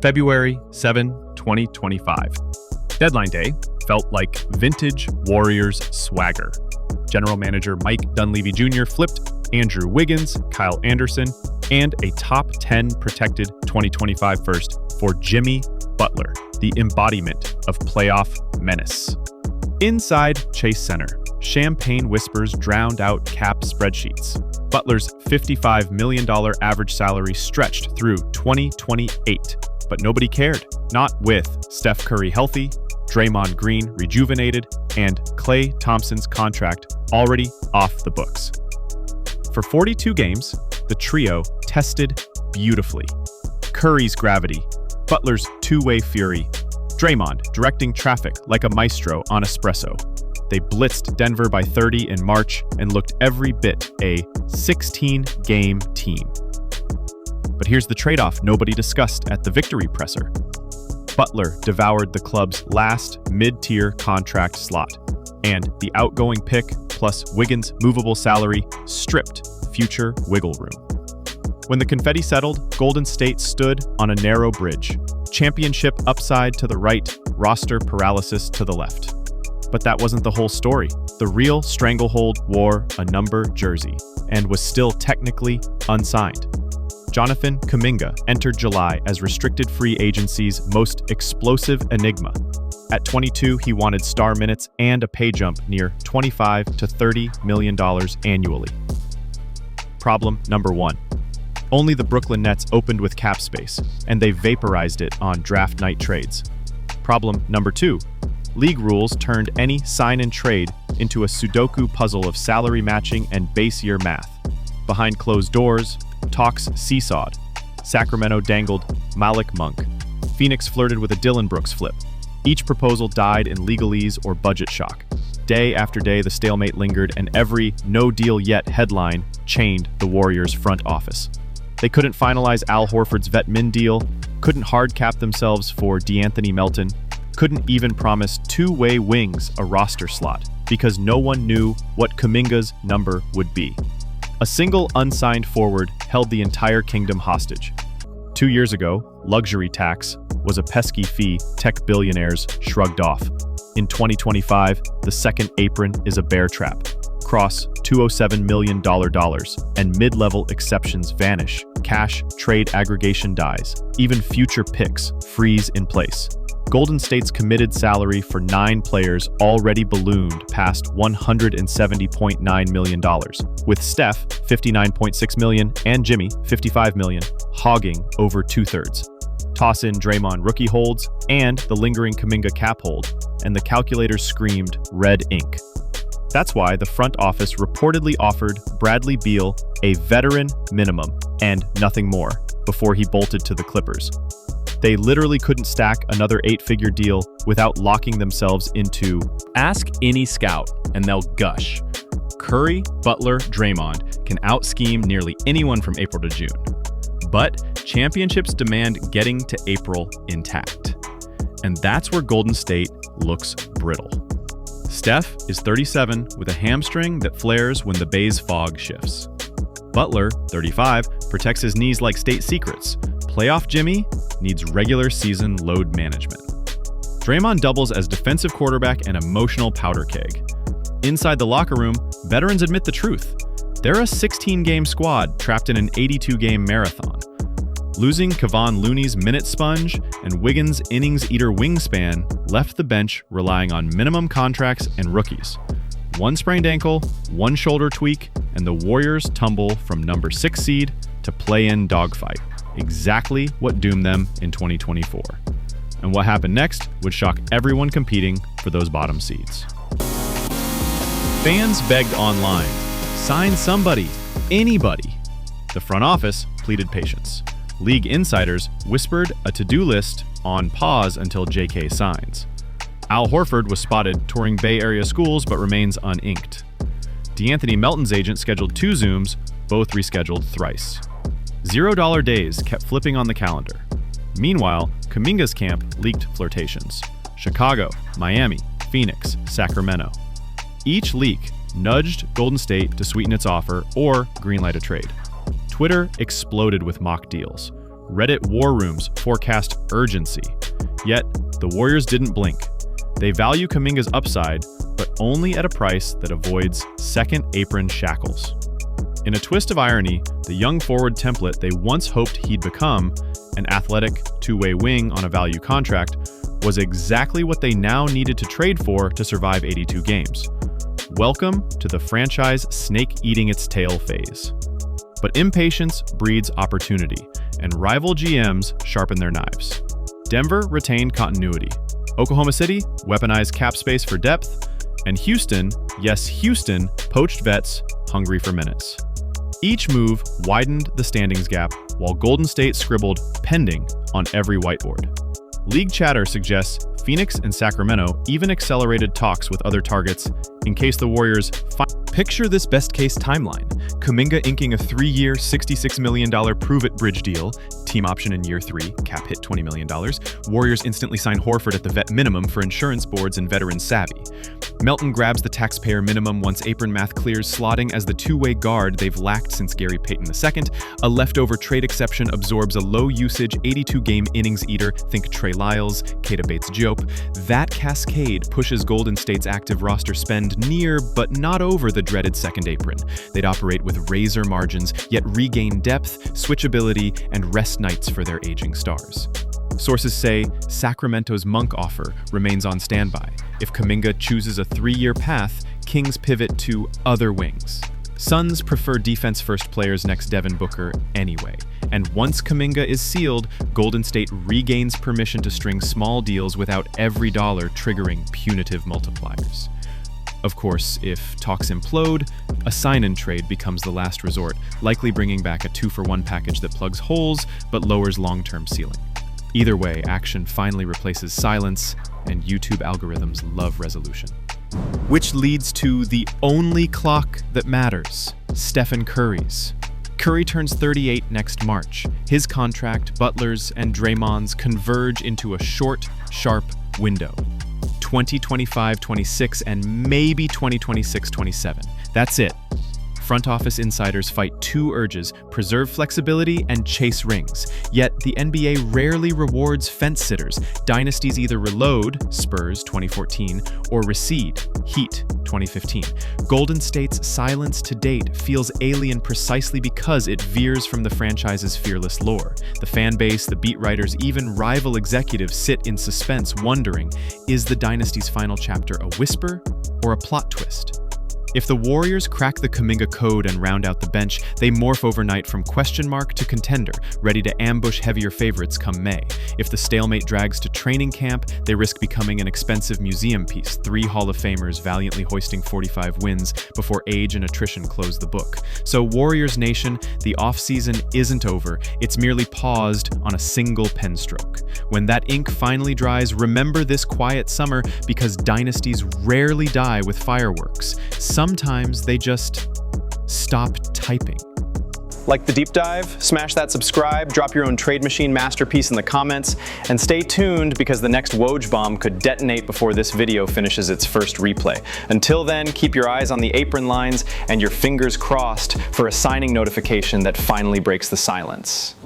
February 7, 2025. Deadline day felt like vintage Warriors swagger. General manager Mike Dunleavy Jr. flipped Andrew Wiggins, Kyle Anderson, and a top 10 protected 2025 first for Jimmy Butler, the embodiment of playoff menace. Inside Chase Center, champagne whispers drowned out cap spreadsheets. Butler's $55 million average salary stretched through 2028, but nobody cared. Not with Steph Curry healthy, Draymond Green rejuvenated, and Klay Thompson's contract already off the books. For 42 games, the trio tested beautifully. Curry's gravity, Butler's two-way fury, Draymond directing traffic like a maestro on espresso. They blitzed Denver by 30 in March and looked every bit a 16-game team. But here's the trade-off nobody discussed at the victory presser. Butler devoured the club's last mid-tier contract slot, and the outgoing pick plus Wiggins' movable salary stripped future wiggle room. When the confetti settled, Golden State stood on a narrow bridge. Championship upside to the right, roster paralysis to the left. But that wasn't the whole story. The real stranglehold wore a number jersey and was still technically unsigned. Jonathan Kuminga entered July as restricted free agency's most explosive enigma. At 22, he wanted star minutes and a pay jump near $25 to $30 million annually. Problem number one. Only the Brooklyn Nets opened with cap space, and they vaporized it on draft night trades. Problem number two. League rules turned any sign and trade into a Sudoku puzzle of salary matching and base year math. Behind closed doors, talks seesawed. Sacramento dangled Malik Monk. Phoenix flirted with a Dillon Brooks flip. Each proposal died in legalese or budget shock. Day after day, the stalemate lingered, and every no deal yet headline chained the Warriors' front office. They couldn't finalize Al Horford's vet min deal, couldn't hard cap themselves for DeAnthony Melton, couldn't even promise two-way wings a roster slot because no one knew what Kuminga's number would be. A single unsigned forward held the entire kingdom hostage. 2 years ago, luxury tax was a pesky fee tech billionaires shrugged off. In 2025, the second apron is a bear trap. Cross $207 million and mid-level exceptions vanish. Cash trade aggregation dies. Even future picks freeze in place. Golden State's committed salary for 9 players already ballooned past $170.9 million, with Steph $59.6 million and Jimmy $55 million, hogging over 2/3. Toss in Draymond rookie holds and the lingering Kuminga cap hold, and the calculator screamed red ink. That's why the front office reportedly offered Bradley Beal a veteran minimum and nothing more before he bolted to the Clippers. They literally couldn't stack another 8-figure deal without locking themselves into ask any scout and they'll gush. Curry, Butler, Draymond can out-scheme nearly anyone from April to June. But championships demand getting to April intact. And that's where Golden State looks brittle. Steph is 37 with a hamstring that flares when the Bay's fog shifts. Butler, 35, protects his knees like state secrets. Playoff Jimmy needs regular season load management. Draymond doubles as defensive quarterback and emotional powder keg. Inside the locker room, veterans admit the truth. They're a 16-game squad trapped in an 82-game marathon. Losing Kevon Looney's minute sponge and Wiggins' innings eater wingspan left the bench relying on minimum contracts and rookies. One sprained ankle, one shoulder tweak, and the Warriors tumble from number 6 seed to play-in dogfight. Exactly what doomed them in 2024. And what happened next would shock everyone competing for those bottom seeds. Fans begged online, sign somebody, anybody. The front office pleaded patience. League insiders whispered a to-do list on pause until JK signs. Al Horford was spotted touring Bay Area schools but remains uninked. DeAnthony Melton's agent scheduled 2 Zooms, both rescheduled thrice. $0 days kept flipping on the calendar. Meanwhile, Kuminga's camp leaked flirtations. Chicago, Miami, Phoenix, Sacramento. Each leak nudged Golden State to sweeten its offer or greenlight a trade. Twitter exploded with mock deals. Reddit war rooms forecast urgency. Yet, the Warriors didn't blink. They value Kuminga's upside, but only at a price that avoids second apron shackles. In a twist of irony, the young forward template they once hoped he'd become, an athletic, two-way wing on a value contract, was exactly what they now needed to trade for to survive 82 games. Welcome to the franchise snake eating its tail phase. But impatience breeds opportunity, and rival GMs sharpen their knives. Denver retained continuity. Oklahoma City weaponized cap space for depth, and Houston, yes Houston, poached vets hungry for minutes. Each move widened the standings gap, while Golden State scribbled pending on every whiteboard. League chatter suggests Phoenix and Sacramento even accelerated talks with other targets in case the Warriors Picture this best-case timeline. Kuminga inking a 3-year, $66 million prove-it bridge deal, team option in year 3, cap hit $20 million. Warriors instantly sign Horford at the vet minimum for insurance boards and veteran savvy. Melton grabs the taxpayer minimum once Apron math clears, slotting as the two-way guard they've lacked since Gary Payton II. A leftover trade exception absorbs a low-usage 82-game innings eater, think Trey Lyles, Keita Bates-Diop. That cascade pushes Golden State's active roster spend near, but not over, the dreaded second apron. They'd operate with razor margins, yet regain depth, switchability, and rest nights for their aging stars. Sources say Sacramento's Monk offer remains on standby. If Kuminga chooses a 3-year path, Kings pivot to other wings. Suns prefer defense-first players next Devin Booker anyway. And once Kuminga is sealed, Golden State regains permission to string small deals without every dollar triggering punitive multipliers. Of course, if talks implode, a sign-and-trade becomes the last resort, likely bringing back a 2-for-1 package that plugs holes but lowers long-term ceiling. Either way, action finally replaces silence, and YouTube algorithms love resolution. Which leads to the only clock that matters, Stephen Curry's. Curry turns 38 next March. His contract, Butler's, and Draymond's converge into a short, sharp window. 2025-26 and maybe 2026-27. That's it. Front office insiders fight two urges: preserve flexibility and chase rings. Yet the NBA rarely rewards fence-sitters. Dynasties either reload, Spurs 2014, or recede, Heat 2015. Golden State's silence to date feels alien precisely because it veers from the franchise's fearless lore. The fan base, the beat writers, even rival executives sit in suspense, wondering, is the Dynasty's final chapter a whisper or a plot twist? If the Warriors crack the Kuminga code and round out the bench, they morph overnight from question mark to contender, ready to ambush heavier favorites come May. If the stalemate drags to training camp, they risk becoming an expensive museum piece, 3 Hall of Famers valiantly hoisting 45 wins before age and attrition close the book. So Warriors Nation, the offseason isn't over, it's merely paused on a single pen stroke. When that ink finally dries, remember this quiet summer, because dynasties rarely die with fireworks. Sometimes they just stop typing. Like the deep dive? Smash that subscribe, drop your own trade machine masterpiece in the comments, and stay tuned because the next Woj bomb could detonate before this video finishes its first replay. Until then, keep your eyes on the apron lines and your fingers crossed for a signing notification that finally breaks the silence.